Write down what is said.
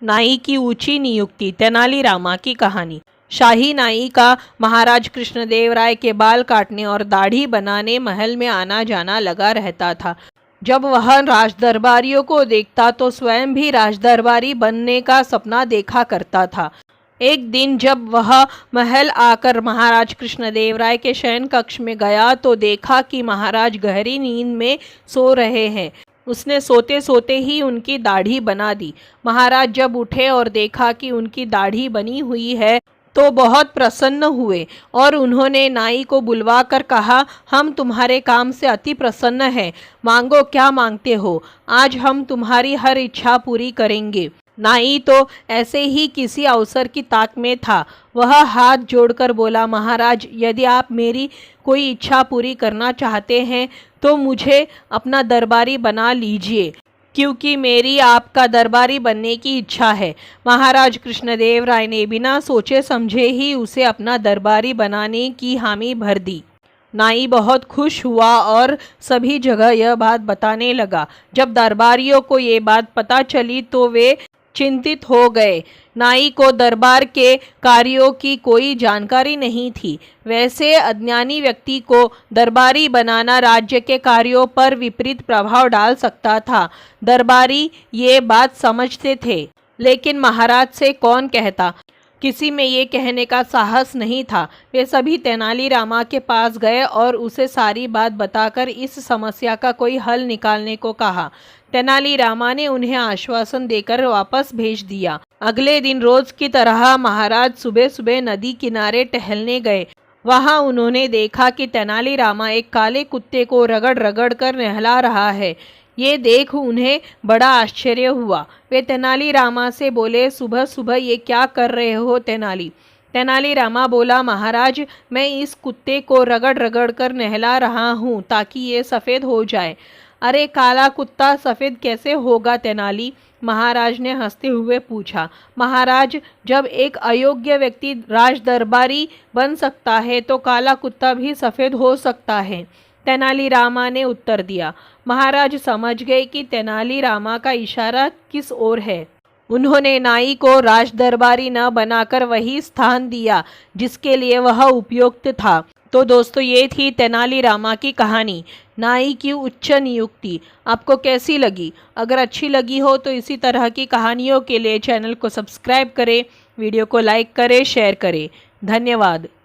नाई की ऊंची नियुक्ति। तेनालीरामा की कहानी। शाही नाई का महाराज कृष्णदेवराय के बाल काटने और दाढ़ी बनाने महल में आना जाना लगा रहता था। जब वह राजदरबारियों को देखता तो स्वयं भी राजदरबारी बनने का सपना देखा करता था। एक दिन जब वह महल आकर महाराज कृष्णदेवराय के शयन कक्ष में गया तो देखा कि महाराज गहरी नींद में सो रहे हैं। उसने सोते सोते ही उनकी दाढ़ी बना दी। महाराज जब उठे और देखा कि उनकी दाढ़ी बनी हुई है तो बहुत प्रसन्न हुए और उन्होंने नाई को बुलवाकर कहा, हम तुम्हारे काम से अति प्रसन्न हैं, मांगो क्या मांगते हो, आज हम तुम्हारी हर इच्छा पूरी करेंगे। नाई तो ऐसे ही किसी अवसर की ताक में था। वह हाथ जोड़कर बोला, महाराज यदि आप मेरी कोई इच्छा पूरी करना चाहते हैं तो मुझे अपना दरबारी बना लीजिए, क्योंकि मेरी आपका दरबारी बनने की इच्छा है। महाराज कृष्णदेवराय ने बिना सोचे समझे ही उसे अपना दरबारी बनाने की हामी भर दी। नाई बहुत खुश हुआ और सभी जगह यह बात बताने लगा। जब दरबारियों को ये बात पता चली तो वे चिंतित हो गए। नाई को दरबार के कार्यों की कोई जानकारी नहीं थी। वैसे अज्ञानी व्यक्ति को दरबारी बनाना राज्य के कार्यों पर विपरीत प्रभाव डाल सकता था। दरबारी ये बात समझते थे, लेकिन महाराज से कौन कहता। किसी में ये कहने का साहस नहीं था। वे सभी तेनालीरामा के पास गए और उसे सारी बात बताकर इस समस्या का कोई हल निकालने को कहा। तेनालीरामा ने उन्हें आश्वासन देकर वापस भेज दिया। अगले दिन रोज की तरह महाराज सुबह सुबह नदी किनारे टहलने गए। वहां उन्होंने देखा कि तेनालीरामा एक काले कुत्ते को रगड़ रगड़ कर नहला रहा है। ये देख उन्हें बड़ा आश्चर्य हुआ। वे तेनालीरामा से बोले, सुबह सुबह ये क्या कर रहे हो तेनाली? तेनालीरामा बोला, महाराज मैं इस कुत्ते को रगड़ रगड़ कर नहला रहा हूँ ताकि ये सफ़ेद हो जाए। अरे काला कुत्ता सफ़ेद कैसे होगा तेनाली? महाराज ने हंसते हुए पूछा। महाराज जब एक अयोग्य व्यक्ति राजदरबारी बन सकता है तो काला कुत्ता भी सफ़ेद हो सकता है, तेनालीरामा ने उत्तर दिया। महाराज समझ गए कि तेनालीरामा का इशारा किस ओर है। उन्होंने नाई को राजदरबारी न बनाकर वही स्थान दिया जिसके लिए वह उपयुक्त था। तो दोस्तों ये थी तेनालीरामा की कहानी, नाई की उच्च नियुक्ति। आपको कैसी लगी? अगर अच्छी लगी हो तो इसी तरह की कहानियों के लिए चैनल को सब्सक्राइब करें, वीडियो को लाइक करें, शेयर करें। धन्यवाद।